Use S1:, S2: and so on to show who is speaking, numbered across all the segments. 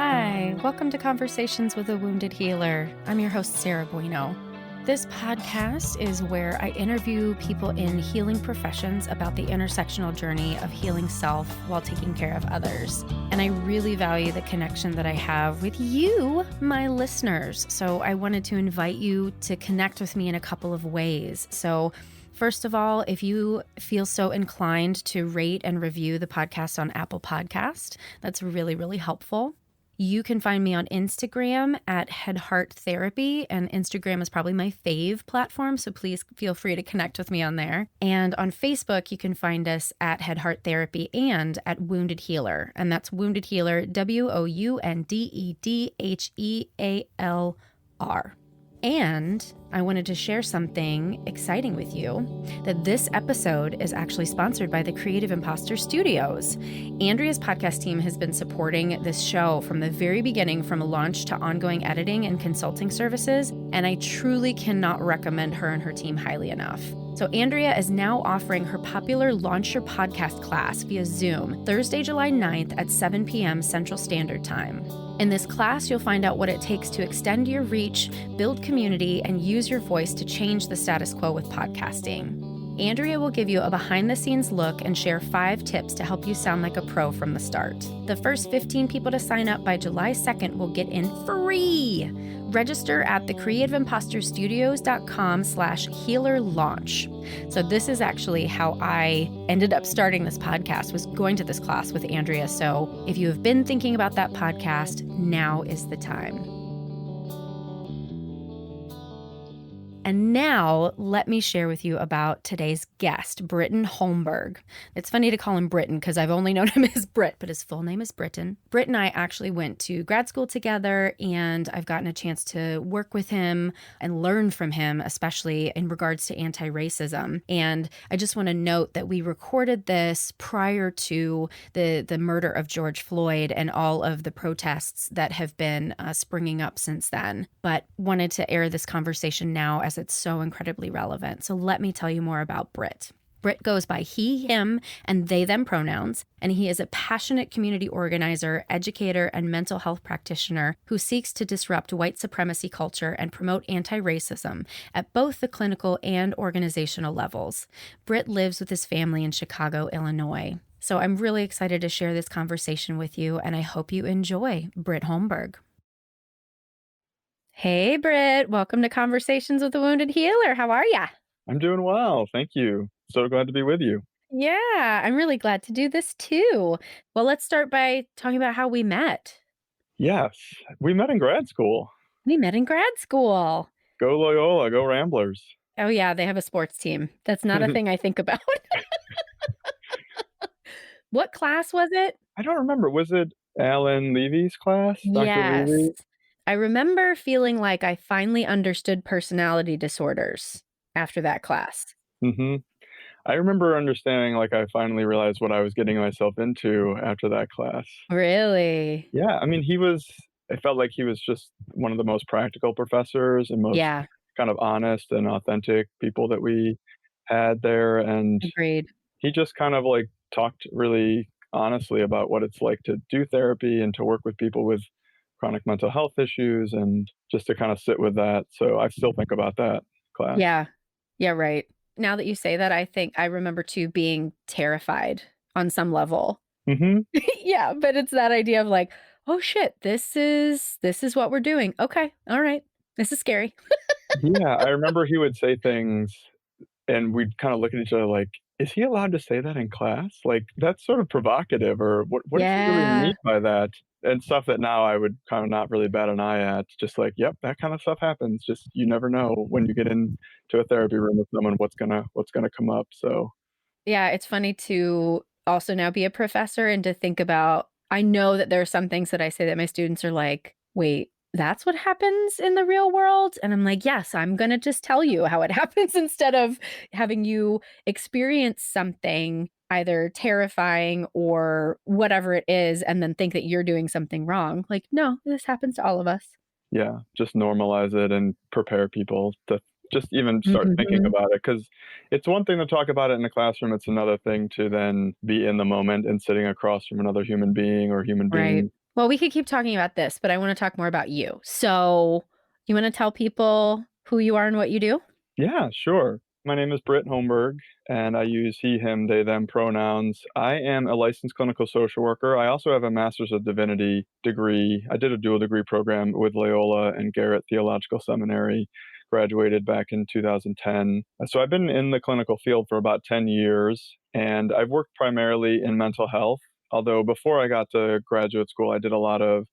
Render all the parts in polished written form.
S1: Hi, welcome to Conversations with a Wounded Healer. I'm your host, Sarah Bueno. This podcast is where I interview people in healing professions about the intersectional journey of healing self while taking care of others. And I really value the connection that I have with you, my listeners. So I wanted to invite you to connect with me in a couple of ways. So first of all, if you feel so inclined to rate and review the podcast on Apple Podcast, that's really, really helpful. You can find me on Instagram at Head Heart Therapy, and Instagram is probably my fave platform, so please feel free to connect with me on there. And on Facebook, you can find us at Head Heart Therapy and at Wounded Healer, and that's Wounded Healer, WOUNDEDHEALR. And I wanted to share something exciting with you, that this episode is actually sponsored by the Creative Imposter Studios. Andrea's podcast team has been supporting this show from the very beginning, from launch to ongoing editing and consulting services, and I truly cannot recommend her and her team highly enough. So Andrea is now offering her popular Launch Your Podcast class via Zoom, Thursday, July 9th at 7 p.m. Central Standard Time. In this class, you'll find out what it takes to extend your reach, build community, and use your voice to change the status quo with podcasting. Andrea will give you a behind-the-scenes look and share 5 tips to help you sound like a pro from the start. The first 15 people to sign up by July 2nd will get in free. Register at thecreativeimposterstudios.com/healer launch. So this is actually how I ended up starting this podcast, was going to this class with Andrea. So if you have been thinking about that podcast, now is the time. And now let me share with you about today's guest, Brit Holmberg. It's funny to call him Britton because I've only known him as Brit, but his full name is Britton. Brit and I actually went to grad school together, and I've gotten a chance to work with him and learn from him, especially in regards to anti-racism. And I just want to note that we recorded this prior to the murder of George Floyd and all of the protests that have been springing up since then, but wanted to air this conversation now as it's so incredibly relevant. So let me tell you more about Brit. Brit goes by he, him, and they, them pronouns, and he is a passionate community organizer, educator, and mental health practitioner who seeks to disrupt white supremacy culture and promote anti-racism at both the clinical and organizational levels. Brit lives with his family in Chicago, Illinois. So I'm really excited to share this conversation with you, and I hope you enjoy. Brit Holmberg. Hey, Brit. Welcome to Conversations with a Wounded Healer. How are ya?
S2: I'm doing well. Thank you. So glad to be with you.
S1: Yeah, I'm really glad to do this too. Well, let's start by talking about how we met.
S2: Yes, we met in grad school.
S1: We met in grad school.
S2: Go Loyola, go Ramblers.
S1: Oh, yeah, they have a sports team. That's not a thing I think about. What class was it?
S2: I don't remember. Was it Alan Levy's class? Dr.
S1: Yes.
S2: Levy?
S1: I remember feeling like I finally understood personality disorders after that class.
S2: Mm-hmm. I remember understanding, like, I finally realized what I was getting myself into after that class.
S1: Really?
S2: Yeah, I mean, I felt like he was just one of the most practical professors and most
S1: Yeah,
S2: kind of honest and authentic people that we had there. And
S1: agreed.
S2: he just kind of like talked really honestly about what it's like to do therapy and to work with people with chronic mental health issues, and just to kind of sit with that. So I still think about that class.
S1: Yeah. Yeah, right. Now that you say that, I think I remember too being terrified on some level.
S2: Mm-hmm.
S1: Yeah, but it's that idea of like, oh shit, this is what we're doing. Okay. All right. This is scary.
S2: Yeah, I remember he would say things and we'd kind of look at each other like, is he allowed to say that in class? Like, that's sort of provocative, or what does he really
S1: Yeah.
S2: mean by that? And stuff that now I would kind of not really bat an eye at, just like, yep, that kind of stuff happens. Just, you never know when you get into a therapy room with someone what's gonna come up. So
S1: Yeah, it's funny to also now be a professor and to think about, I know that there are some things that I say that my students are like, wait, that's what happens in the real world? And I'm like, yes, I'm going to just tell you how it happens instead of having you experience something either terrifying or whatever it is, and then think that you're doing something wrong. Like, no, this happens to all of us.
S2: yeah, just normalize it and prepare people to just even start thinking
S1: Mhm.
S2: about it, because it's one thing to talk about it in the classroom. It's another thing to then be in the moment and sitting across from another human being or human
S1: Right.
S2: being
S1: Well, we could keep talking about this, but I want to talk more about you. So, you want to tell people who you are and what you do?
S2: Yeah, sure. My name is Brit Holmberg, and I use he, him, they, them pronouns. I am a licensed clinical social worker. I also have a Master's of Divinity degree. I did a dual degree program with Loyola and Garrett Theological Seminary, graduated back in 2010. So I've been in the clinical field for about 10 years, and I've worked primarily in mental health. Although before I got to graduate school, I did a lot of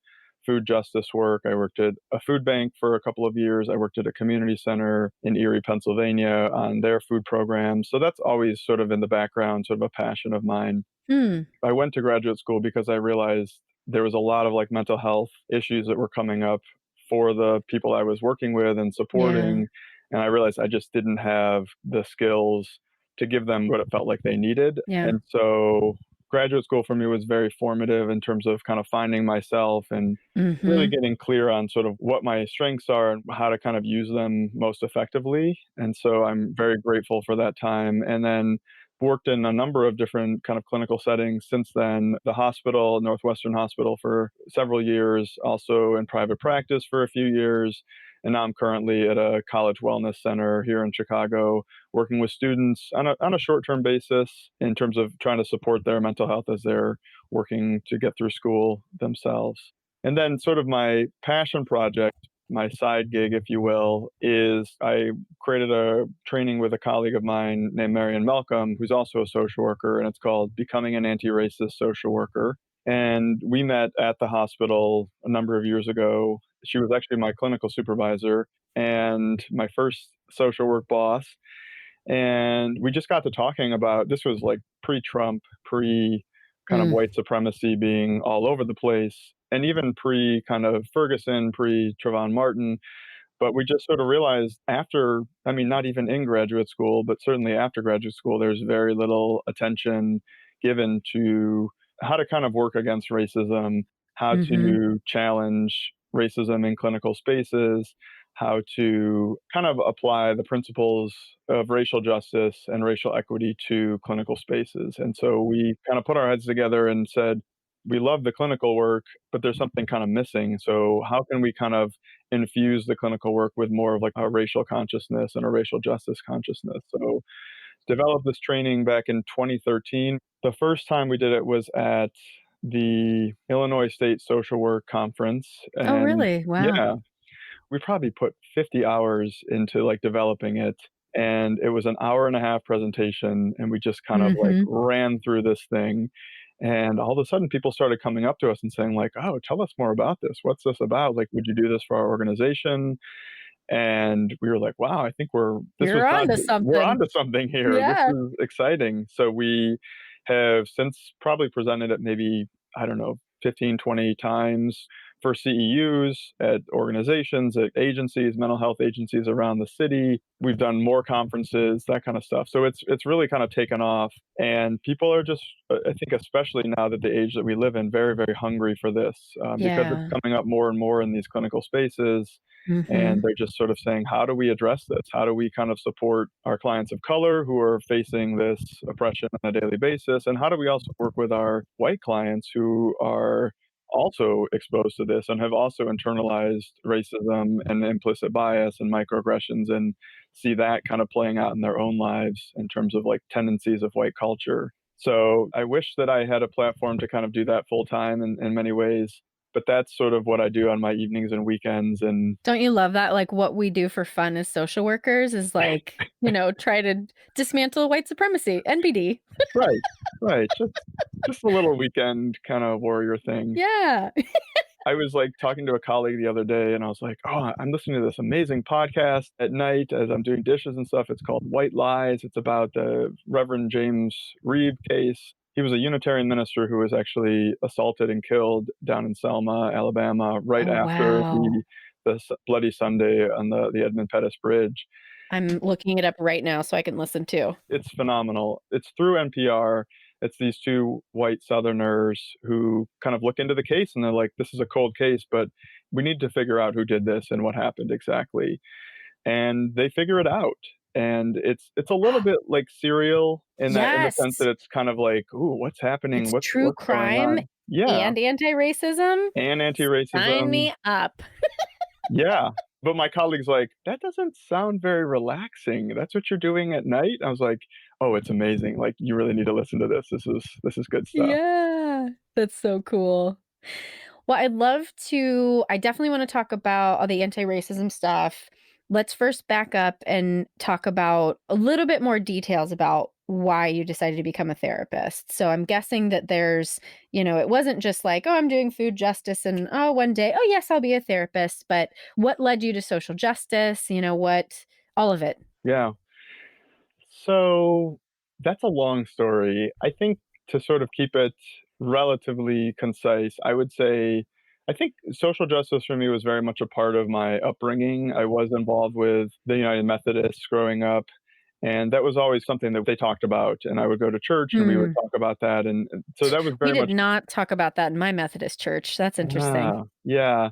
S2: food justice work. I worked at a food bank for a couple of years. I worked at a community center in Erie, Pennsylvania on their food program. So that's always sort of in the background, sort of a passion of mine.
S1: Hmm.
S2: I went to graduate school because I realized there was a lot of like mental health issues that were coming up for the people I was working with and
S1: Yeah.
S2: supporting. And I realized I just didn't have the skills to give them what it felt like they needed.
S1: Yeah.
S2: And so graduate school for me was very formative in terms of kind of finding myself and really
S1: Mhm.
S2: getting clear on sort of what my strengths are and how to kind of use them most effectively. And so I'm very grateful for that time. And then worked in a number of different kind of clinical settings since then. The hospital, Northwestern Hospital, for several years, also in private practice for a few years. And now I'm currently at a college wellness center here in Chicago, working with students on a short term basis in terms of trying to support their mental health as they're working to get through school themselves. And then, sort of, my passion project, my side gig, if you will, is I created a training with a colleague of mine named Marion Malcome, who's also a social worker, and it's called Becoming an Anti-Racist Social Worker. And we met at the hospital a number of years ago. She was actually my clinical supervisor and my first social work boss. And we just got to talking about this was like pre Trump, pre kind of
S1: Mm.
S2: white supremacy being all over the place, and even pre kind of Ferguson, pre Trayvon Martin, but we just sort of realized after, I mean, not even in graduate school, but certainly after graduate school, there's very little attention given to how to kind of work against racism, how
S1: Mhm.
S2: to challenge racism in clinical spaces, how to kind of apply the principles of racial justice and racial equity to clinical spaces. And so we kind of put our heads together and said, we love the clinical work, but there's something kind of missing. So, how can we kind of infuse the clinical work with more of like a racial consciousness and a racial justice consciousness? So, developed this training back in 2013. The first time we did it was at the Illinois State Social Work Conference.
S1: Oh,
S2: And
S1: really? Wow.
S2: yeah, we probably put 50 hours into like developing it. And it was an hour and a half presentation. And we just kind of like
S1: Mhm.
S2: ran through this thing. And all of a sudden, people started coming up to us and saying, like, oh, tell us more about this. What's this about? Like, would you do this for our organization? And we were like, wow, I think this was
S1: You're
S2: not,
S1: on to
S2: we're
S1: something.
S2: onto something here. This
S1: Yeah.
S2: is exciting. So we have since probably presented it maybe, I don't know, 15, 20 times for CEUs at organizations, at agencies, mental health agencies around the city. We've done more conferences, that kind of stuff. So it's really kind of taken off. And people are just, I think, especially now that the age that we live in, very, very hungry for this because it's
S1: Yeah.
S2: coming up more and more in these clinical spaces. And
S1: Mhm.
S2: they're just sort of saying, how do we address this? How do we kind of support our clients of color who are facing this oppression on a daily basis? And how do we also work with our white clients who are also exposed to this and have also internalized racism and implicit bias and microaggressions and see that kind of playing out in their own lives in terms of like tendencies of white culture. So I wish that I had a platform to kind of do that full time in many ways, but that's sort of what I do on my evenings and weekends. And
S1: Don't you love that? Like, what we do for fun as social workers is like, try to dismantle white supremacy, NBD.
S2: right, right, just a little weekend kind of warrior thing.
S1: Yeah.
S2: I was, like, talking to a colleague the other day, and I was like, "Oh, I'm listening to this amazing podcast at night as I'm doing dishes and stuff. It's called White Lies. It's about the Reverend James Reeb case." He was a Unitarian minister who was actually assaulted and killed down in Selma, Alabama, right
S1: Oh,
S2: after
S1: wow.
S2: the Bloody Sunday on the Edmund Pettus Bridge.
S1: I'm looking it up right now so I can listen too.
S2: It's phenomenal. It's through NPR. It's these 2 white Southerners who kind of look into the case, and they're like, "This is a cold case, but we need to figure out who did this and what happened exactly." And they figure it out, and it's a little bit like Serial in the sense
S1: Yes.
S2: that it's kind of like, "Ooh, what's happening?
S1: It's
S2: What's
S1: true
S2: going
S1: crime
S2: on?" Yeah,
S1: and anti-racism?
S2: and
S1: Sign
S2: anti-racism.
S1: me up.
S2: Yeah, but my colleague's like, "That doesn't sound very relaxing. That's what you're doing at night?" I was like, "Oh, it's amazing. Like, you really need to listen to this. This is good stuff."
S1: Yeah, that's so cool. Well, I definitely want to talk about all the anti-racism stuff. Let's first back up and talk about a little bit more details about why you decided to become a therapist. So I'm guessing that it wasn't just like, oh, I'm doing food justice and oh, one day, oh, yes, I'll be a therapist. But what led you to social justice? All of it.
S2: Yeah. So that's a long story. I think to sort of keep it relatively concise, I would say I think social justice for me was very much a part of my upbringing. I was involved with the United Methodists growing up, and that was always something that they talked about. And I would go to church and we would
S1: Hmm.
S2: talk about that. And so that was
S1: We
S2: very
S1: did
S2: much,
S1: not talk about that in my Methodist church. That's interesting.
S2: yeah.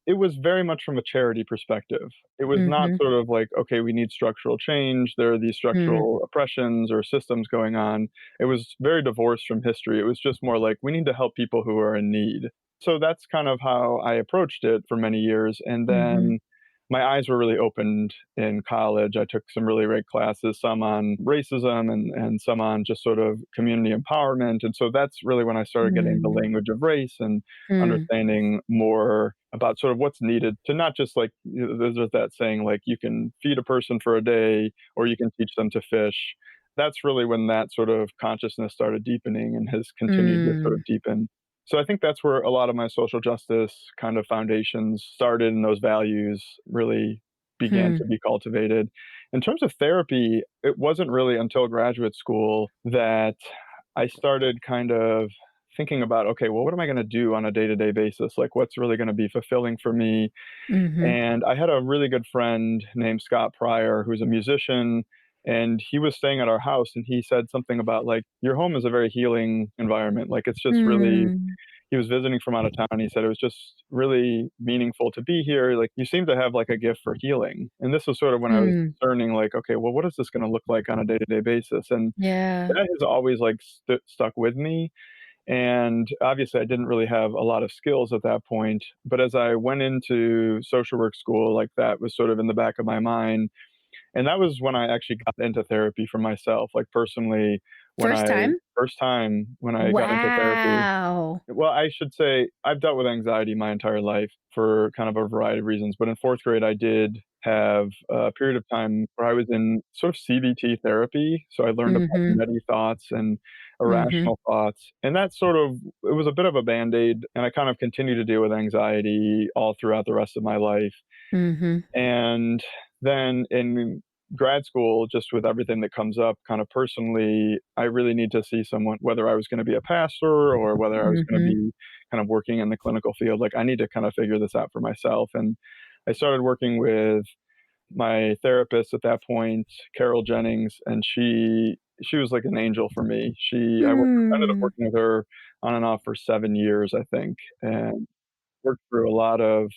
S2: It was very much from a charity perspective. It was not
S1: Mm-hmm.
S2: sort of like, "Okay, we need structural change. There are these
S1: Mm.
S2: structural oppressions or systems going on." It was very divorced from history. It was just more like, "We need to help people who are in need." So that's kind of how I approached it for many years, and
S1: Mm-hmm.
S2: then my eyes were really opened in college. I took some really great classes, some on racism and some on just sort of community empowerment, and so that's really when I started getting the
S1: Mm.
S2: language of race and
S1: Mm.
S2: understanding more about sort of what's needed to not just like there's that saying like you can feed a person for a day or you can teach them to fish. That's really when that sort of consciousness started deepening and has continued to sort
S1: Mm.
S2: of deepen. So I think that's where a lot of my social justice kind of foundations started and those values really began
S1: Hmm.
S2: to be cultivated. In terms of therapy, it wasn't really until graduate school that I started kind of thinking about, okay, well, what am I going to do on a day to day basis? Like, what's really going to be fulfilling for me?
S1: Mhm.
S2: And I had a really good friend named Scott Pryor, who's a musician, and he was staying at our house. And he said something about, like, your home is a very healing environment. Like, it's just really,
S1: Mm.
S2: he was visiting from out of town. He said it was just really meaningful to be here. Like, you seem to have like a gift for healing. And this was sort of when I was
S1: Hmm.
S2: discerning, like, okay, well, what is this going to look like on a day to day basis? And
S1: Yeah.
S2: that has always like stuck with me, and obviously, I didn't really have a lot of skills at that point. But as I went into social work school, like that was sort of in the back of my mind. And that was when I actually got into therapy for myself, like personally, when
S1: First
S2: I
S1: time?
S2: first time when I got into therapy.
S1: Wow.
S2: Well, I should say I've dealt with anxiety my entire life for kind of a variety of reasons. But in fourth grade, I did have a period of time where I was in sort of CBT therapy. So I learned about
S1: Mhm.
S2: nutty thoughts and
S1: Mhm.
S2: irrational thoughts. And that sort of, it was a bit of a band aid. And I kind of continued to deal with anxiety all throughout the rest of my life.
S1: Mhm.
S2: And then in grad school, just with everything that comes up kind of personally, I really need to see someone, whether I was going to be a pastor or whether I was going to
S1: Mhm.
S2: be kind of working in the clinical field. Like, I need to kind of figure this out for myself. And I started working with my therapist at that point, Carol Jennings, and she was like an angel for me. Ended up
S1: Hmm.
S2: working with her on and off for 7 years, I think, and worked through a lot of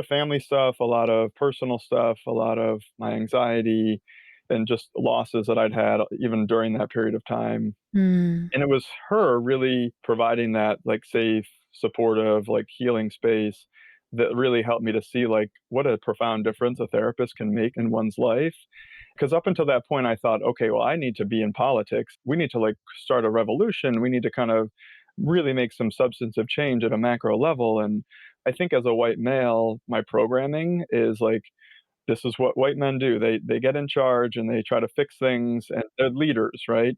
S2: family stuff, a lot of personal stuff, a lot of my anxiety, and just losses that I'd had even during that period of time.
S1: Hmm.
S2: And it was her really providing that, like, safe, supportive, like, healing space that really helped me to see, like, what a profound difference a therapist can make in one's life. Because up until that point, I thought, "Okay, well, I need to be in politics. We need to, like, start a revolution. We need to kind of really make some substantive change at a macro level." And I think as a white male, my programming is like, this is what white men do. They get in charge and they try to fix things, and they're leaders, right?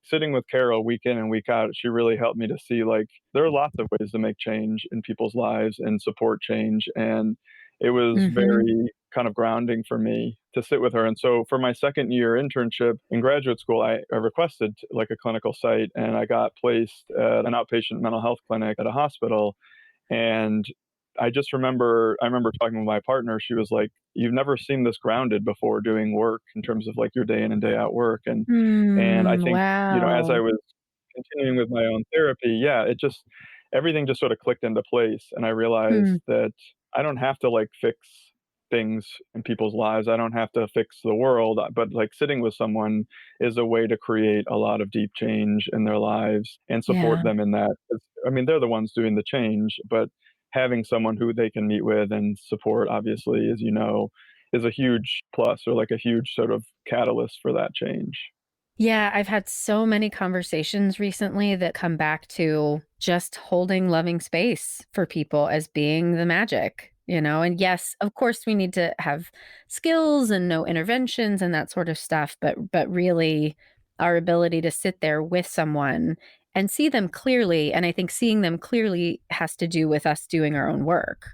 S2: Sitting with Carol week in and week out, she really helped me to see, like, there are lots of ways to make change in people's lives and support change. And it was
S1: Mhm.
S2: very kind of grounding for me to sit with her. And so for my second year internship in graduate school, I requested like a clinical site, and I got placed at an outpatient mental health clinic at a hospital. And I remember talking with my partner. She was like, "You've never seemed this grounded before doing work in terms of like your day in and day out work." And I
S1: Hmm.
S2: think, as I
S1: Wow.
S2: was continuing with my own therapy, yeah, it just everything just sort of clicked into place, and I
S1: Hmm.
S2: realized that I don't have to like fix. things in people's lives. I don't have to fix the world, but like sitting with someone is a way to create a lot of deep change in their lives and support
S1: Yeah.
S2: them in that. I mean, they're the ones doing the change, but having someone who they can meet with and support, obviously, as you know, is a huge plus or like a huge sort of catalyst for that change.
S1: Yeah, I've had so many conversations recently that come back to just holding loving space for people as being the magic, you know? And yes, of course we need to have skills and know interventions and that sort of stuff, but really our ability to sit there with someone and see them clearly, and I think seeing them clearly has to do with us doing our own work.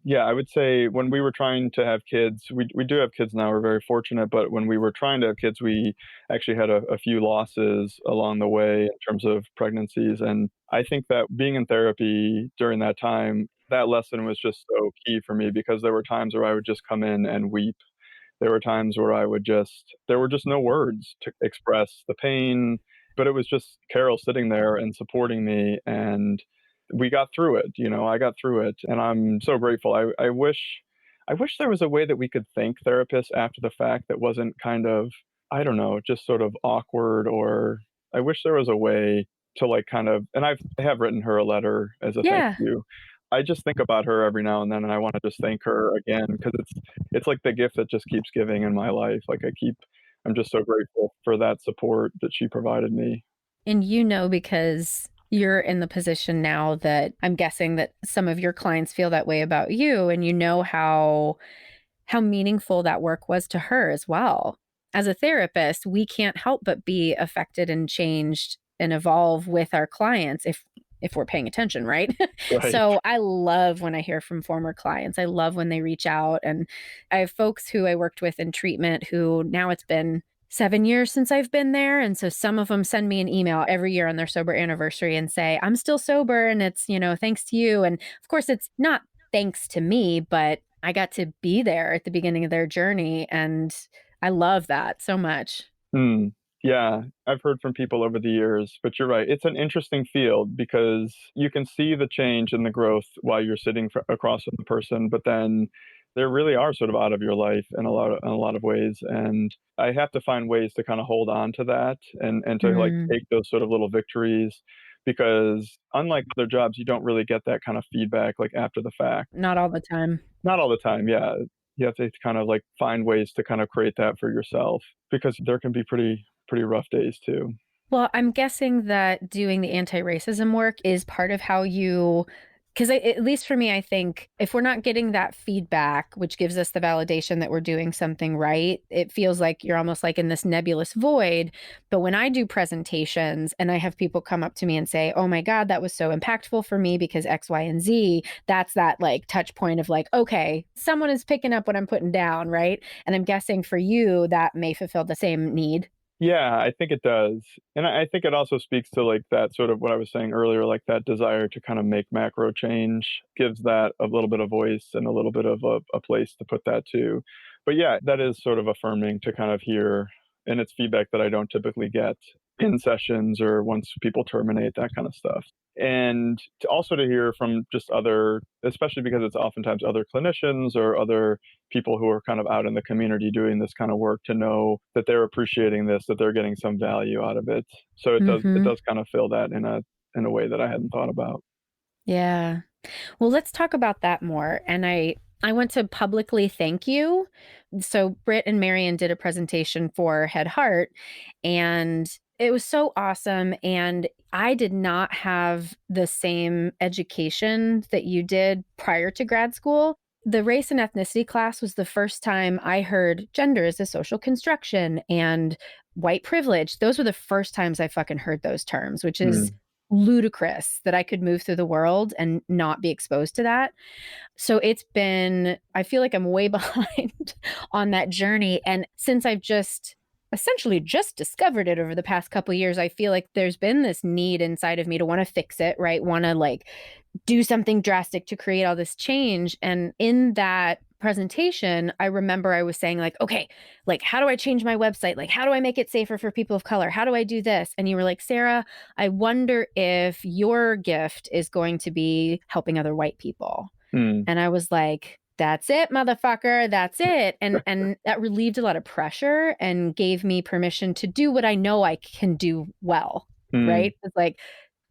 S2: Yeah, I would say when we were trying to have kids, we do have kids now, we're very fortunate, but when we were trying to have kids, we actually had a few losses along the way in terms of pregnancies, and I think that being in therapy during that time, that lesson was just so key for me because there were times where I would just come in and weep. There were times where there were just no words to express the pain, but it was just Carol sitting there and supporting me, and we got through it, I got through it, and I'm so grateful. I wish there was a way that we could thank therapists after the fact that wasn't kind of, I don't know, just sort of awkward, or I wish there was a way to, like, kind of, and I have written her a letter as a thank
S1: Yeah.
S2: you. I just think about her every now and then, and I wanna just thank her again because it's like the gift that just keeps giving in my life. Like, I'm just so grateful for that support that she provided me.
S1: And because you're in the position now that I'm guessing that some of your clients feel that way about you, and you know how meaningful that work was to her as well. As a therapist, we can't help but be affected and changed and evolve with our clients if we're paying attention, right?
S2: Right.
S1: So I love when I hear from former clients. I love when they reach out, and I have folks who I worked with in treatment who now it's been 7 years since I've been there. And so some of them send me an email every year on their sober anniversary and say, I'm still sober. And it's, thanks to you. And of course, it's not thanks to me, but I got to be there at the beginning of their journey. And I love that so much.
S2: Mm. Yeah, I've heard from people over the years, but you're right. It's an interesting field because you can see the change and the growth while you're sitting across from the person, but then they really are sort of out of your life in a lot of ways. And I have to find ways to kind of hold on to that and to like
S1: Mm,
S2: take those sort of little victories because unlike other jobs, you don't really get that kind of feedback like after the fact.
S1: not all the time.
S2: Not all the time, yeah. You have to kind of like find ways to kind of create that for yourself because there can be pretty rough days too.
S1: Well, I'm guessing that doing the anti-racism work is part of how you, because at least for me, I think if we're not getting that feedback, which gives us the validation that we're doing something right, it feels like you're almost like in this nebulous void. But when I do presentations and I have people come up to me and say, oh my God, that was so impactful for me because X, Y, and Z, that's that like touch point of like, okay, someone is picking up what I'm putting down, right? And I'm guessing for you, that may fulfill the same need.
S2: Yeah, I think it does. And I think it also speaks to like that sort of what I was saying earlier, like that desire to kind of make macro change gives that a little bit of voice and a little bit of a place to put that to. But yeah, that is sort of affirming to kind of hear, and it's feedback that I don't typically get in sessions or once people terminate, that kind of stuff. And to also to hear from just other, especially because it's oftentimes other clinicians or other people who are kind of out in the community doing this kind of work, to know that they're appreciating this, that they're getting some value out of it. So it
S1: Hmm.
S2: does kind of fill that in a way that I hadn't thought about.
S1: Yeah. Well, let's talk about that more. And I want to publicly thank you. So Britt and Marion did a presentation for Head Heart, and it was so awesome. And I did not have the same education that you did prior to grad school. The race and ethnicity class was the first time I heard gender is a social construction and white privilege. Those were the first times I fucking heard those terms, which is
S2: Mm.
S1: ludicrous that I could move through the world and not be exposed to that. So I feel like I'm way behind on that journey. And since I've essentially just discovered it over the past couple of years, I feel like there's been this need inside of me to want to fix it, right? Want to like do something drastic to create all this change. And in that presentation, I remember I was saying like, okay, like how do I change my website? Like how do I make it safer for people of color? How do I do this? And you were like, Sarah, I wonder if your gift is going to be helping other white people.
S2: Mm.
S1: And I was like, that's it, motherfucker, that's it. And that relieved a lot of pressure and gave me permission to do what I know I can do well,
S2: Mm,
S1: right? It's like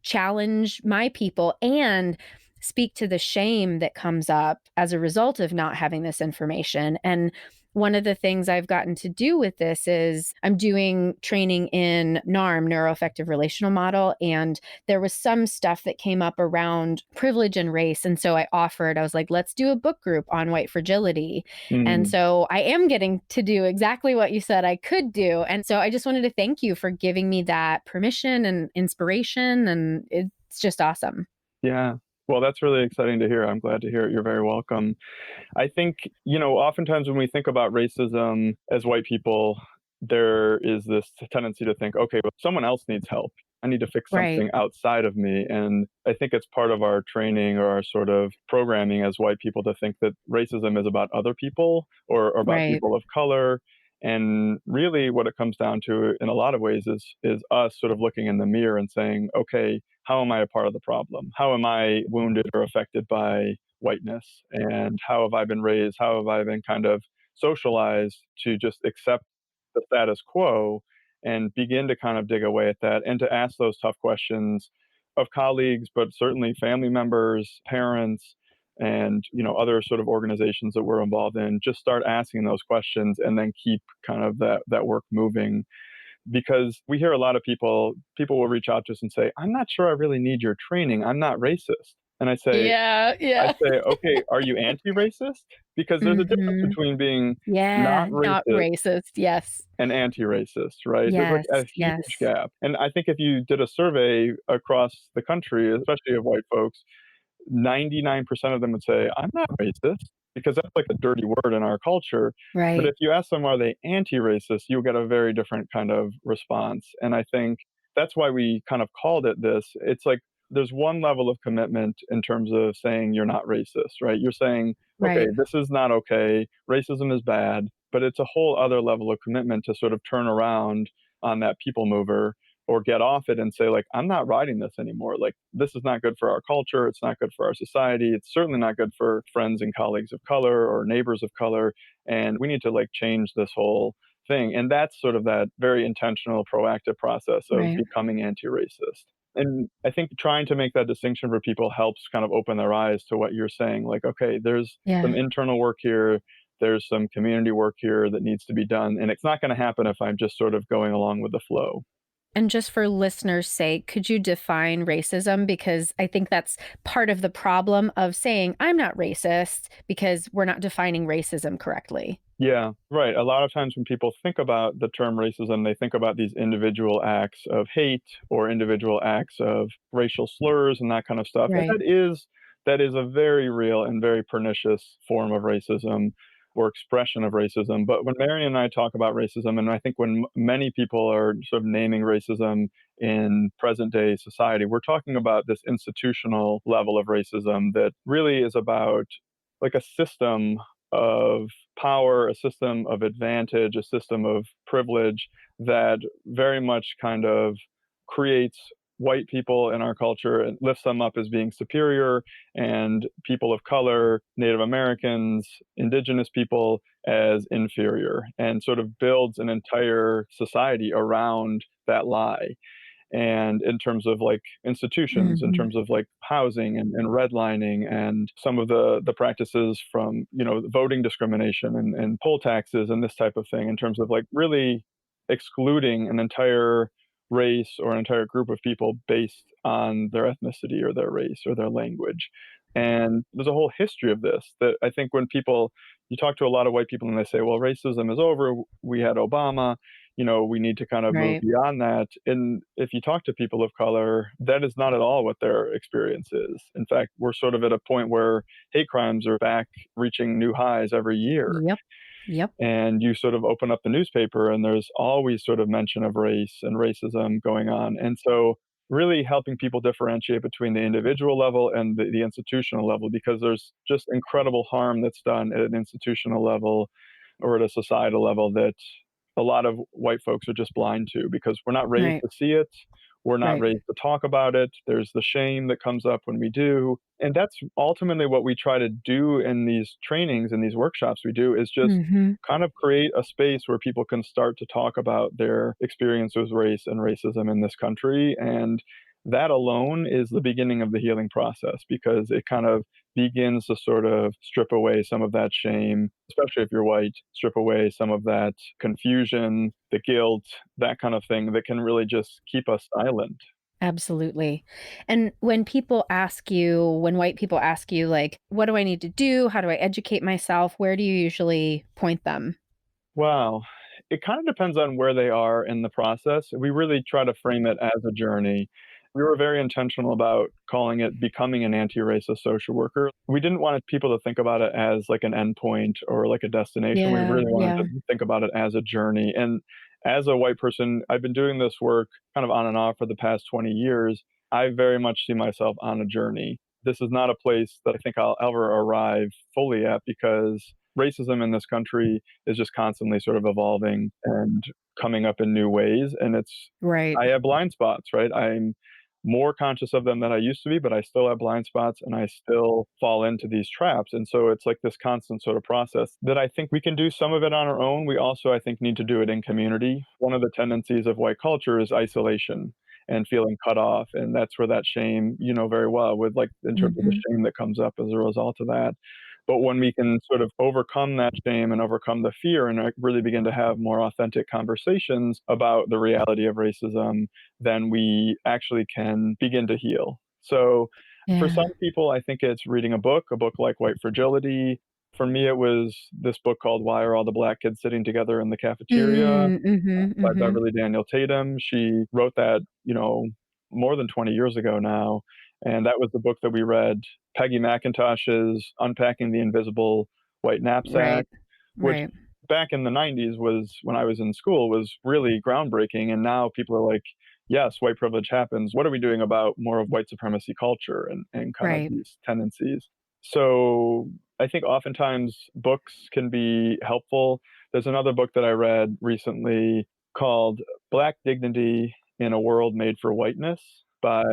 S1: challenge my people and speak to the shame that comes up as a result of not having this information. And one of the things I've gotten to do with this is I'm doing training in NARM, neuroaffective relational model, and there was some stuff that came up around privilege and race. And so I was like, let's do a book group on white fragility. And
S2: mm.
S1: so I am getting to do exactly what you said I could do. And so I just wanted to thank you for giving me that permission and inspiration. And it's just awesome.
S2: Yeah. Well, that's really exciting to hear. I'm glad to hear it. You're very welcome. I think, oftentimes when we think about racism as white people, there is this tendency to think, okay, well, someone else needs help. I need to fix
S1: Right.
S2: something outside of me. And I think it's part of our training or our sort of programming as white people to think that racism is about other people or about
S1: Right.
S2: people of color. And really what it comes down to in a lot of ways is us sort of looking in the mirror and saying, okay, how am I a part of the problem? How am I wounded or affected by whiteness? And how have I been raised? How have I been kind of socialized to just accept the status quo and begin to kind of dig away at that and to ask those tough questions of colleagues, but certainly family members, parents, and other sort of organizations that we're involved in. Just start asking those questions and then keep kind of that work moving, because we hear a lot of people will reach out to us and say, I'm not sure I really need your training, I'm not racist. And
S1: Yeah.
S2: I
S1: Yeah.
S2: say, okay, are you anti-racist? Because there's a difference
S1: Hmm.
S2: between being not
S1: Yeah. Not
S2: racist
S1: racist. Yes.
S2: and anti-racist, right? There's like
S1: Yes.
S2: a huge
S1: Yes.
S2: gap. And I think if you did a survey across the country, especially of white folks, 99% of them would say, I'm not racist, because that's like a dirty word in our culture. But
S1: Right.
S2: if you ask them, are they anti racist, you'll get a very different kind of response. And I think that's why we kind of called it this. It's like there's one level of commitment in terms of saying you're not racist, right? You're saying, okay,
S1: Right.
S2: this is not okay, racism is bad, but it's a whole other level of commitment to sort of turn around on that people mover or get off it and say, like, I'm not riding this anymore. Like, this is not good for our culture, it's not good for our society, it's certainly not good for friends and colleagues of color or neighbors of color, and we need to like change this whole thing. And that's sort of that very intentional proactive process of
S1: Right.
S2: becoming anti-racist. And I think trying to make that distinction for people helps kind of open their eyes to what you're saying, like, okay, there's some
S1: Yeah.
S2: internal work here, there's some community work here that needs to be done, and it's not going to happen if I'm just sort of going along with the flow.
S1: And just for listeners' sake, could you define racism? Because I think that's part of the problem of saying I'm not racist because we're not defining racism correctly.
S2: Yeah, right. A lot of times when people think about the term racism, they think about these individual acts of hate or individual acts of racial slurs and that kind of stuff. And
S1: Right.
S2: that is a very real and very pernicious form of racism or expression of racism. But when Marion and I talk about racism, and I think when many people are sort of naming racism in present day society, we're talking about this institutional level of racism that really is about like a system of power, a system of advantage, a system of privilege that very much kind of creates white people in our culture and lifts them up as being superior, and people of color, Native Americans, indigenous people as inferior, and sort of builds an entire society around that lie. And in terms of like institutions, in
S1: Mhm.
S2: terms of like housing and redlining and some of the practices from voting discrimination and poll taxes and this type of thing, in terms of like really excluding an entire race or an entire group of people based on their ethnicity or their race or their language. And there's a whole history of this that I think when people you talk to a lot of white people and they say, well, racism is over, we had Obama, we need to kind of move
S1: Right.
S2: beyond that. And if you talk to people of color, that is not at all what their experience is. In fact, we're sort of at a point where hate crimes are back reaching new highs every year.
S1: Yep. Yep.
S2: And you sort of open up the newspaper and there's always sort of mention of race and racism going on. And so really helping people differentiate between the individual level and the institutional level, because there's just incredible harm that's done at an institutional level or at a societal level that a lot of white folks are just blind to, because we're not raised
S1: Right.
S2: to see it. We're not
S1: Right.
S2: raised to talk about it. There's the shame that comes up when we do. And that's ultimately what we try to do in these trainings and these workshops we do is just
S1: Mhm.
S2: kind of create a space where people can start to talk about their experience with race and racism in this country. And that alone is the beginning of the healing process because it kind of begins to sort of strip away some of that shame, especially if you're white, strip away some of that confusion, the guilt, that kind of thing that can really just keep us silent.
S1: Absolutely. And when white people ask you, like, what do I need to do? How do I educate myself? Where do you usually point them?
S2: Wow. It kind of depends on where they are in the process. We really try to frame it as a journey. We were very intentional about calling it becoming an anti-racist social worker. We didn't want people to think about it as like an endpoint or like a destination. We
S1: Yeah,
S2: really wanted
S1: yeah.
S2: to think about it as a journey. And as a white person, I've been doing this work kind of on and off for the past 20 years. I very much see myself on a journey. This is not a place that I think I'll ever arrive fully at because racism in this country is just constantly sort of evolving and coming up in new ways. And
S1: Right.
S2: I have blind spots, right? I'm more conscious of them than I used to be, but I still have blind spots and I still fall into these traps. And so it's like this constant sort of process that I think we can do some of it on our own. We also, I think, need to do it in community. One of the tendencies of white culture is isolation and feeling cut off. And that's where that shame, you know, very well, with like in terms of the
S1: Mhm.
S2: shame that comes up as a result of that. But when we can sort of overcome that shame and overcome the fear and really begin to have more authentic conversations about the reality of racism, then we actually can begin to heal. So for
S1: Yeah.
S2: some people, I think it's reading a book like White Fragility. For me, it was this book called Why Are All the Black Kids Sitting Together in the Cafeteria
S1: Mhm,
S2: by
S1: mhm.
S2: Beverly Daniel Tatum. She wrote that, you know, more than 20 years ago now. And that was the book that we read. Peggy McIntosh's Unpacking the Invisible White Knapsack,
S1: Right.
S2: which
S1: Right.
S2: back in the 90s was when I was in school was really groundbreaking. And now people are like, yes, white privilege happens. What are we doing about more of white supremacy culture and kind of
S1: Right.
S2: these tendencies? So I think oftentimes books can be helpful. There's another book that I read recently called Black Dignity in a World Made for Whiteness by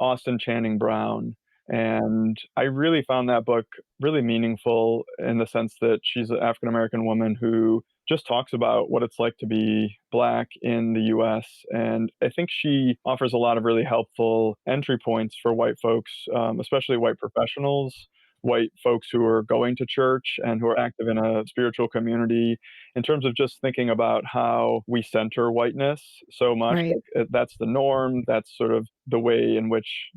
S2: Austin Channing Brown. And I really found that book really meaningful in the sense that she's an African American woman who just talks about what it's like to be Black in the US. And I think she offers a lot of really helpful entry points for white folks, especially white professionals, white folks who are going to church and who are active in a spiritual community in terms of just thinking about how we center whiteness so much
S1: Right.
S2: like that's the norm, that's sort of the way in which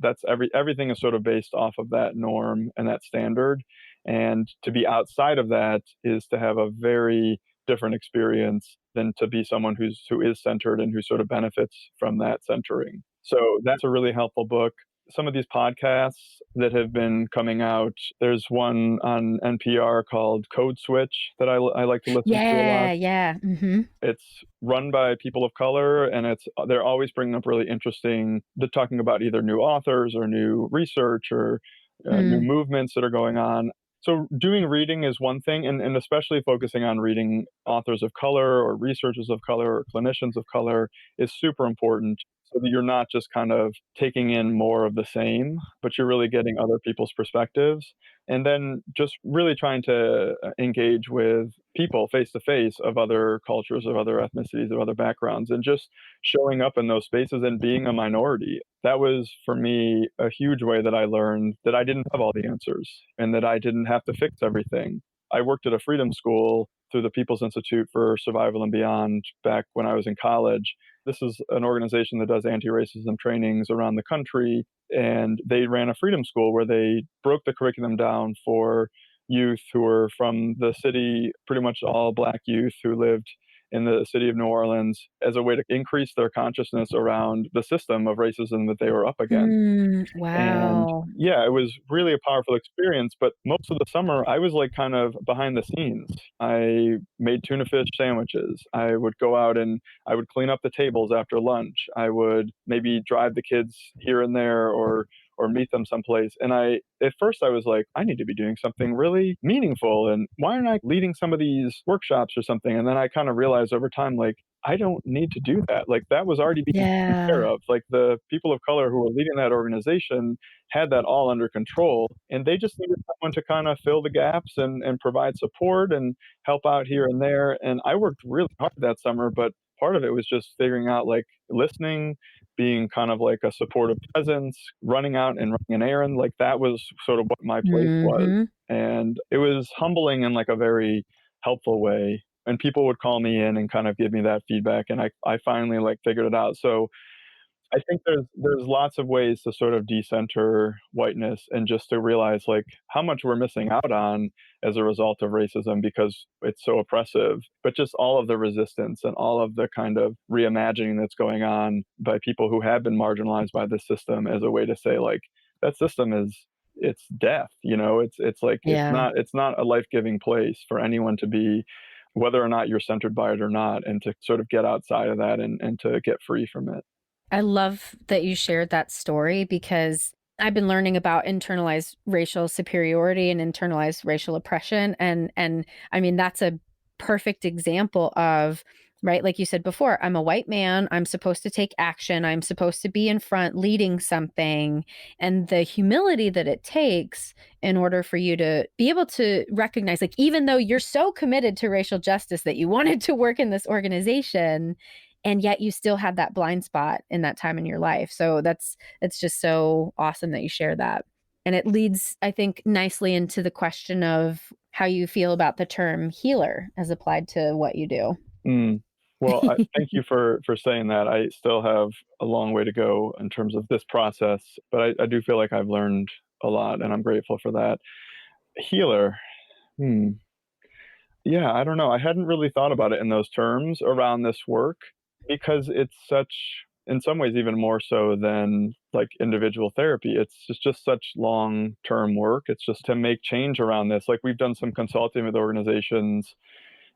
S2: everything is sort of based off of that norm and that standard, and to be outside of that is to have a very different experience than to be someone who is centered and who sort of benefits from that centering. So that's a really helpful book. Some of these podcasts that have been coming out, there's one on NPR called Code Switch that I like to listen to a lot.
S1: Yeah, yeah. Mhm.
S2: It's run by people of color, and they're always bringing up really interesting. They're talking about either new authors or new research or new
S1: Mm.
S2: movements that are going on. So doing reading is one thing, and especially focusing on reading authors of color or researchers of color or clinicians of color is super important so that you're not just kind of taking in more of the same, but you're really getting other people's perspectives. And then just really trying to engage with people face to face of other cultures, of other ethnicities, of other backgrounds, and just showing up in those spaces and being a minority. That was for me a huge way that I learned that I didn't have all the answers and that I didn't have to fix everything. I worked at a freedom school through the People's Institute for Survival and Beyond back when I was in college. This is an organization that does anti racism trainings around the country. And they ran a freedom school where they broke the curriculum down for youth who were from the city, pretty much all Black youth who lived in the city of New Orleans, as a way to increase their consciousness around the system of racism that they were up against.
S1: Mm,
S2: And
S1: wow.
S2: yeah, it was really a powerful experience. But most of the summer, I was like kind of behind the scenes. I made tuna fish sandwiches. I would go out and I would clean up the tables after lunch. I would maybe drive the kids here and there or or meet them someplace. And at first I was like, I need to be doing something really meaningful. And why aren't I leading some of these workshops or something? And then I kind of realized over time, like, I don't need to do that. Like, that was already being taken care
S1: Yeah.
S2: of. Like, the people of color who were leading that organization had that all under control, and they just needed someone to kind of fill the gaps and provide support and help out here and there. And I worked really hard that summer, but part of it was just figuring out, like, listening, being kind of like a supportive presence, running out and running an errand. Like, that was sort of what my place was.
S1: Mhm.
S2: And it was humbling in like a very helpful way. And people would call me in and kind of give me that feedback. And I finally like figured it out. So I think there's lots of ways to sort of decenter whiteness and just to realize, like, how much we're missing out on as a result of racism because it's so oppressive, but just all of the resistance and all of the kind of reimagining that's going on by people who have been marginalized by the system as a way to say, like, that system is it's death, it's like
S1: Yeah.
S2: it's not a life-giving place for anyone to be, whether or not you're centered by it or not, and to sort of get outside of that and to get free from it.
S1: I love that you shared that story because I've been learning about internalized racial superiority and internalized racial oppression. And I mean, that's a perfect example of, right, like you said before, I'm a white man, I'm supposed to take action, I'm supposed to be in front leading something. And the humility that it takes in order for you to be able to recognize, like, even though you're so committed to racial justice that you wanted to work in this organization, and yet you still had that blind spot in that time in your life. So it's just so awesome that you share that. And it leads, I think, nicely into the question of how you feel about the term healer as applied to what you do.
S2: Mm. Well, thank you for saying that. I still have a long way to go in terms of this process, but I do feel like I've learned a lot, and I'm grateful for that. Healer. Hmm. Yeah, I don't know. I hadn't really thought about it in those terms around this work because it's such, in some ways, even more so than like individual therapy. It's just such long-term work. It's just to make change around this. Like, we've done some consulting with organizations,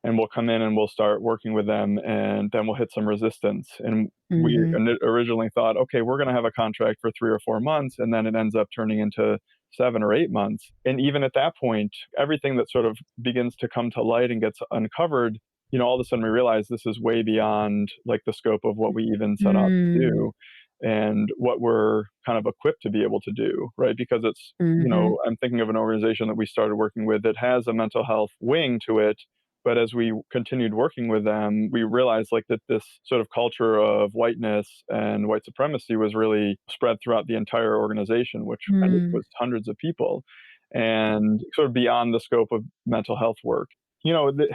S2: and we'll come in and we'll start working with them, and then we'll hit some resistance. And we
S1: Hmm.
S2: originally thought, okay, we're going to have a contract for 3 or 4 months, and then it ends up turning into 7 or 8 months. And even at that point, everything that sort of begins to come to light and gets uncovered, all of a sudden we realize this is way beyond like the scope of what we even set out to
S1: Mm.
S2: do and what we're kind of equipped to be able to do, right? Because it's,
S1: Hmm.
S2: I'm thinking of an organization that we started working with that has a mental health wing to it, but as we continued working with them, we realized like that this sort of culture of whiteness and white supremacy was really spread throughout the entire organization, which
S1: Mm.
S2: was hundreds of people, and sort of beyond the scope of mental health work. You know, th-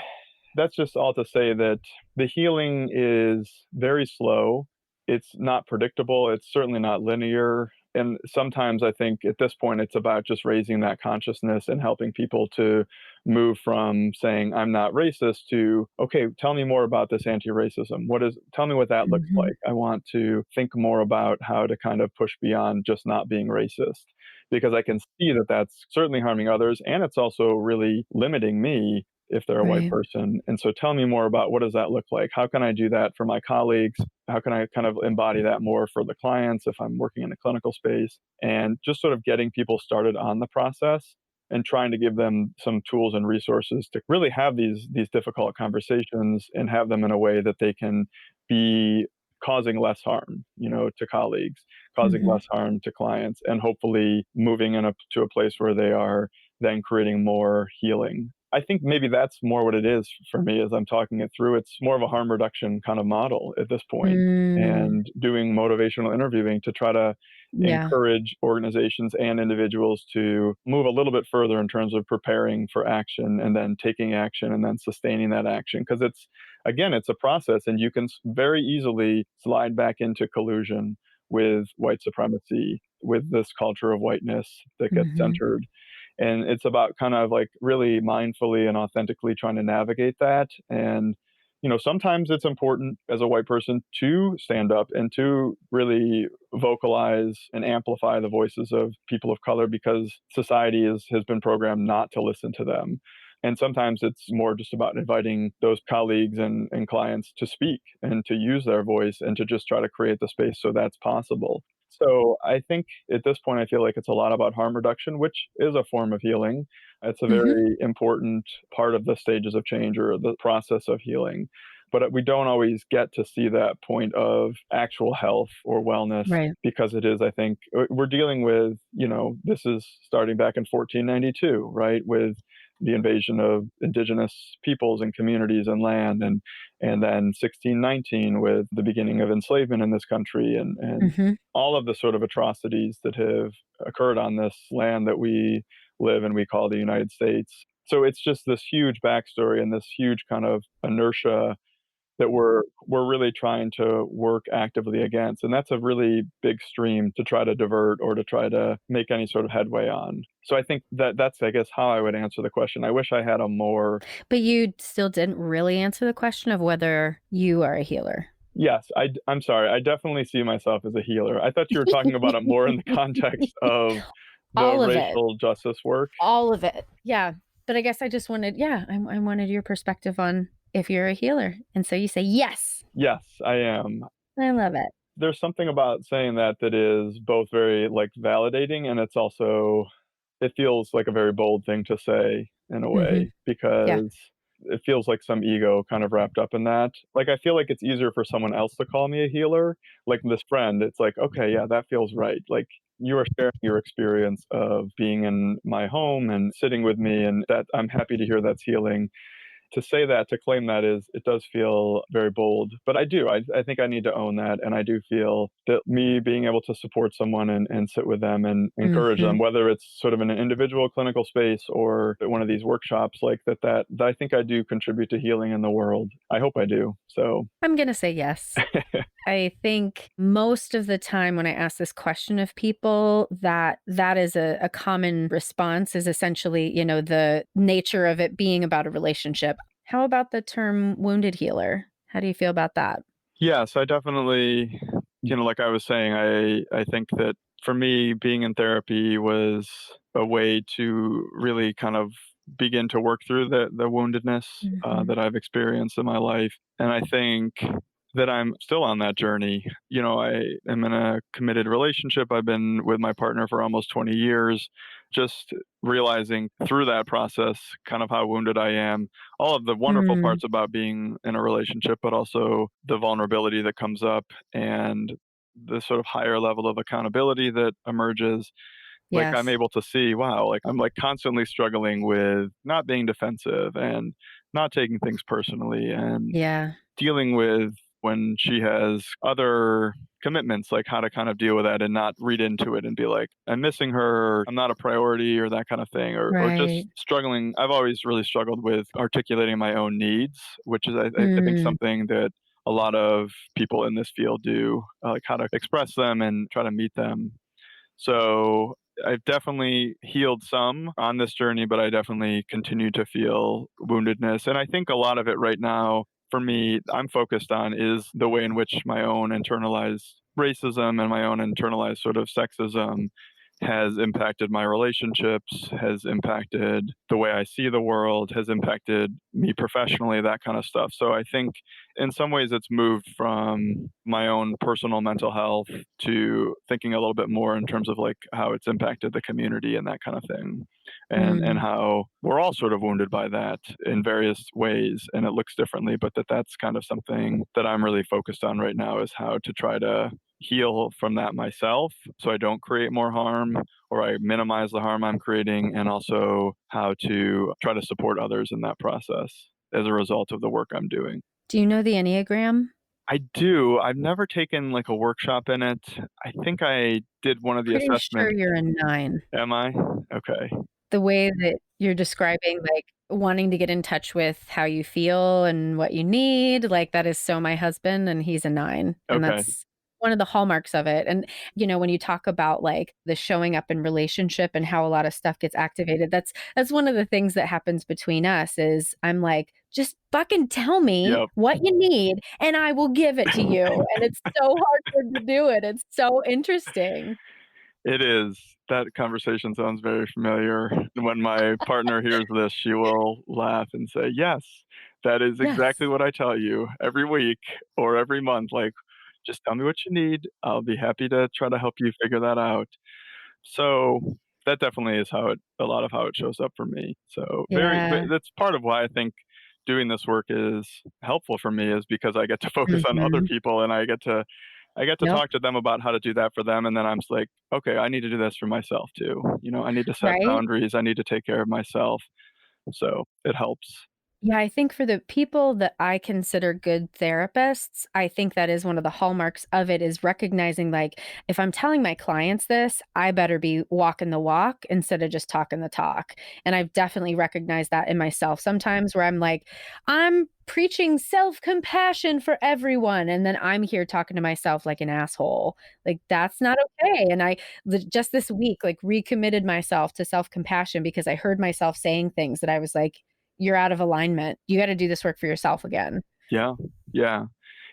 S2: that's just all to say that the healing is very slow. It's not predictable. It's certainly not linear. And sometimes I think at this point, it's about just raising that consciousness and helping people to move from saying, I'm not racist to, okay, tell me more about this anti racism. Tell me what that looks
S1: Hmm.
S2: like. I want to think more about how to kind of push beyond just not being racist because I can see that that's certainly harming others. And it's also really limiting me if they're a white
S1: Right.
S2: person. And so tell me more about what does that look like? How can I do that for my colleagues? How can I kind of embody that more for the clients if I'm working in a clinical space? And just sort of getting people started on the process and trying to give them some tools and resources to really have these difficult conversations and have them in a way that they can be causing less harm, to colleagues, causing
S1: Hmm.
S2: less harm to clients, and hopefully moving to a place where they are then creating more healing. I think maybe that's more what it is for me as I'm talking it through. It's more of a harm reduction kind of model at this point,
S1: Mm.
S2: and doing motivational interviewing to try to
S1: Yeah.
S2: encourage organizations and individuals to move a little bit further in terms of preparing for action and then taking action and then sustaining that action. Because it's a process, and you can very easily slide back into collusion with white supremacy, with this culture of whiteness that gets
S1: Hmm.
S2: centered. And it's about kind of like really mindfully and authentically trying to navigate that. And, sometimes it's important as a white person to stand up and to really vocalize and amplify the voices of people of color because society has been programmed not to listen to them. And sometimes it's more just about inviting those colleagues and clients to speak and to use their voice and to just try to create the space so that's possible. So I think at this point, I feel like it's a lot about harm reduction, which is a form of healing. It's a
S1: Hmm.
S2: very important part of the stages of change or the process of healing. But we don't always get to see that point of actual health or wellness
S1: Right.
S2: because it is, I think, we're dealing with, this is starting back in 1492, right? With the invasion of indigenous peoples and communities and land, and then 1619 with the beginning of enslavement in this country, and
S1: Hmm.
S2: all of the sort of atrocities that have occurred on this land that we live and we call the United States. So it's just this huge backstory and this huge kind of inertia that we're really trying to work actively against. And that's a really big stream to try to divert or to try to make any sort of headway on. So I think that that's, I guess, how I would answer the question. I wish I had a more.
S1: But you still didn't really answer the question of whether you are a healer.
S2: Yes, I'm sorry. I definitely see myself as a healer. I thought you were talking about it more in the context of the
S1: All of it.
S2: racial justice work.
S1: All of it. Yeah. But I guess I just wanted, I wanted your perspective on if you're a healer. And so you say, yes,
S2: Yes, I am.
S1: I love it.
S2: There's something about saying that that is both very, like, validating, and it's also it feels like a very bold thing to say in a
S1: Hmm.
S2: way
S1: Yeah.
S2: because it feels like some ego kind of wrapped up in that. Like, I feel like it's easier for someone else to call me a healer. Like this friend, it's like, okay, yeah, that feels right. Like, you are sharing your experience of being in my home and sitting with me, and that I'm happy to hear that's healing. To say that, to claim that is, it does feel very bold. But I think I need to own that. And I do feel that me being able to support someone and sit with them and encourage
S1: Hmm.
S2: them, whether it's sort of in an individual clinical space or at one of these workshops like that I think I do contribute to healing in the world. I hope I do. So,
S1: I'm going to say yes. I think most of the time when I ask this question of people, that is a common response is essentially, the nature of it being about a relationship. How about the term wounded healer? How do you feel about that?
S2: yes, I definitely, like I was saying, I think that for me, being in therapy was a way to really kind of begin to work through the woundedness
S1: Hmm.
S2: that I've experienced in my life, and I think that I'm still on that journey. I am in a committed relationship. I've been with my partner for almost 20 years, just realizing through that process kind of how wounded I am, all of the wonderful
S1: Mm,
S2: parts about being in a relationship, but also the vulnerability that comes up and the sort of higher level of accountability that emerges. Like, I'm
S1: yes.
S2: able to see, wow, like I'm like constantly struggling with not being defensive and not taking things personally and
S1: Yeah.
S2: dealing with when she has other commitments, like how to kind of deal with that and not read into it and be like, I'm missing her, or I'm not a priority, or that kind of thing, or
S1: Right.
S2: just struggling. I've always really struggled with articulating my own needs, which is, I think,
S1: Mm,
S2: something that a lot of people in this field do, like how to express them and try to meet them. So I've definitely healed some on this journey, but I definitely continue to feel woundedness. And I think a lot of it right now for me, I'm focused on is the way in which my own internalized racism and my own internalized sort of sexism has impacted my relationships, has impacted the way I see the world, has impacted me professionally, that kind of stuff. So I think in some ways it's moved from my own personal mental health to thinking a little bit more in terms of like how it's impacted the community and that kind of thing. And
S1: mm,
S2: how we're all sort of wounded by that in various ways and it looks differently, but that's kind of something that I'm really focused on right now is how to try to heal from that myself so I don't create more harm or I minimize the harm I'm creating, and also how to try to support others in that process as a result of the work I'm doing.
S1: Do you know the Enneagram?
S2: I do. I've never taken like a workshop in it. I think I did one of the
S1: Pretty sure
S2: assessments.
S1: you're a 9.
S2: Am I? Okay.
S1: The way that you're describing, like, wanting to get in touch with how you feel and what you need, like, that is so my husband, and he's a 9, and
S2: Okay.
S1: that's one of the hallmarks of it, and, when you talk about, like, the showing up in relationship and how a lot of stuff gets activated, that's one of the things that happens between us is I'm like, "Just fucking tell me
S2: Yep.
S1: what you need, and I will give it to you," and it's so hard for him to do it, it's so interesting.
S2: It is. That conversation sounds very familiar. When my partner hears this, she will laugh and say, "Yes, that is exactly
S1: Yes.
S2: what I tell you every week or every month." Like, Just tell me what you need. I'll be happy to try to help you figure that out. So that definitely is a lot of how it shows up for me. So
S1: Yeah.
S2: that's part of why I think doing this work is helpful for me is because I get to focus on other
S1: Mhm.
S2: people and I get to
S1: Yep.
S2: talk to them about how to do that for them. And then I'm just like, okay, I need to do this for myself too. I need to set
S1: Right?
S2: boundaries. I need to take care of myself. So it helps.
S1: Yeah, I think for the people that I consider good therapists, I think that is one of the hallmarks of it is recognizing like if I'm telling my clients this, I better be walking the walk instead of just talking the talk. And I've definitely recognized that in myself sometimes where I'm like, I'm preaching self-compassion for everyone and then I'm here talking to myself like an asshole. Like that's not okay. And just this week like recommitted myself to self-compassion because I heard myself saying things that I was like you're out of alignment. You gotta do this work for yourself again.
S2: Yeah. Yeah.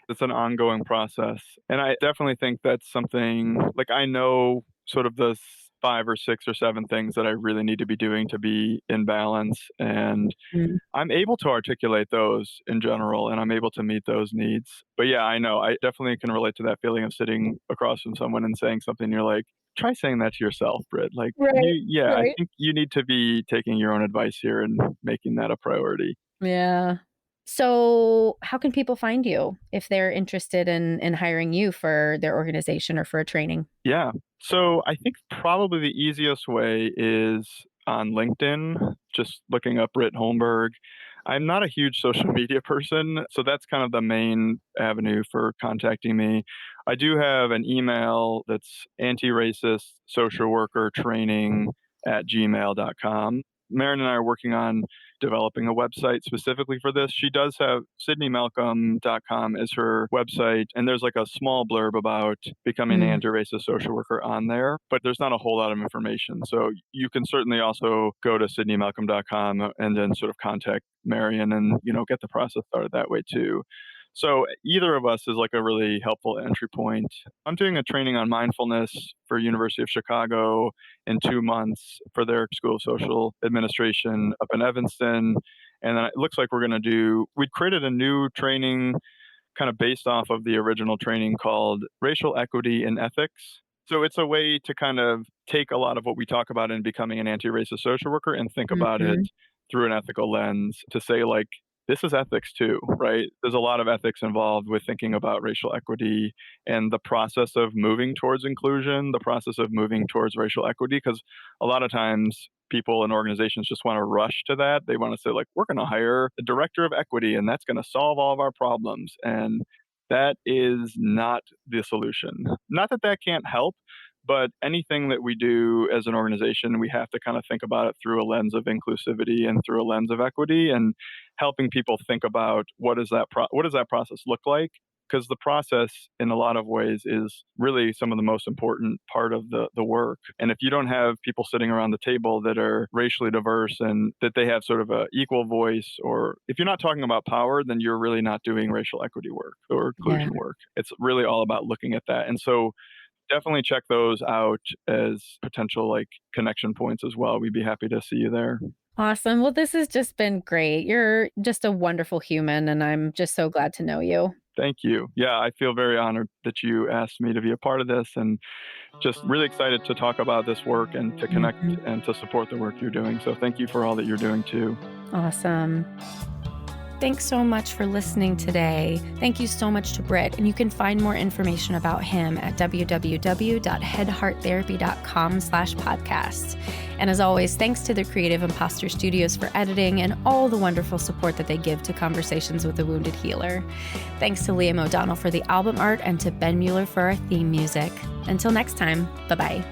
S2: It's an ongoing process. And I definitely think that's something like I know sort of the 5 or 6 or 7 things that I really need to be doing to be in balance, and
S1: Mm.
S2: I'm able to articulate those in general, and I'm able to meet those needs. But yeah, I know, I definitely can relate to that feeling of sitting across from someone and saying something, you're like, "Try saying that to yourself, Brit." Like,
S1: Right,
S2: I
S1: right.
S2: think you need to be taking your own advice here and making that a priority.
S1: Yeah. So, how can people find you if they're interested in hiring you for their organization or for a training?
S2: Yeah. So I think probably the easiest way is on LinkedIn, just looking up Brit Holmberg. I'm not a huge social media person, so that's kind of the main avenue for contacting me. I do have an email that's anti-racist social worker training at gmail.com. Marion and I are working on developing a website specifically for this. She does have sydneymalcolm.com as her website, and there's like a small blurb about becoming an
S1: Mm,
S2: anti-racist social worker on there, but there's not a whole lot of information. So you can certainly also go to sydneymalcolm.com and then sort of contact Marion and, get the process started that way too. So either of us is like a really helpful entry point. I'm doing a training on mindfulness for University of Chicago in 2 months for their School of Social Administration up in Evanston. And then it looks like we'd created a new training kind of based off of the original training called Racial Equity in Ethics. So it's a way to kind of take a lot of what we talk about in becoming an anti-racist social worker and think about it
S1: mhm.
S2: through an ethical lens to say like this is ethics too, right? There's a lot of ethics involved with thinking about racial equity and the process of moving towards inclusion, the process of moving towards racial equity, because a lot of times people and organizations just want to rush to that. They want to say, like, we're going to hire a director of equity and that's going to solve all of our problems. And that is not the solution. Not that that can't help, but anything that we do as an organization, we have to kind of think about it through a lens of inclusivity and through a lens of equity and helping people think about what does that process look like? Because the process in a lot of ways is really some of the most important part of the work. And if you don't have people sitting around the table that are racially diverse and that they have sort of a equal voice, or if you're not talking about power, then you're really not doing racial equity work or
S1: Yeah.
S2: inclusion work. It's really all about looking at that. And so definitely check those out as potential like connection points as well. We'd be happy to see you there.
S1: Awesome. Well, this has just been great. You're just a wonderful human, and I'm just so glad to know you.
S2: Thank you. Yeah, I feel very honored that you asked me to be a part of this and just really excited to talk about this work and to connect
S1: Mhm.
S2: and to support the work you're doing. So thank you for all that you're doing too.
S1: Awesome. Thanks so much for listening today. Thank you so much to Brit. And you can find more information about him at www.headhearttherapy.com/podcasts. And as always, thanks to the Creative Imposter Studios for editing and all the wonderful support that they give to Conversations with a Wounded Healer. Thanks to Liam O'Donnell for the album art and to Ben Mueller for our theme music. Until next time, bye-bye.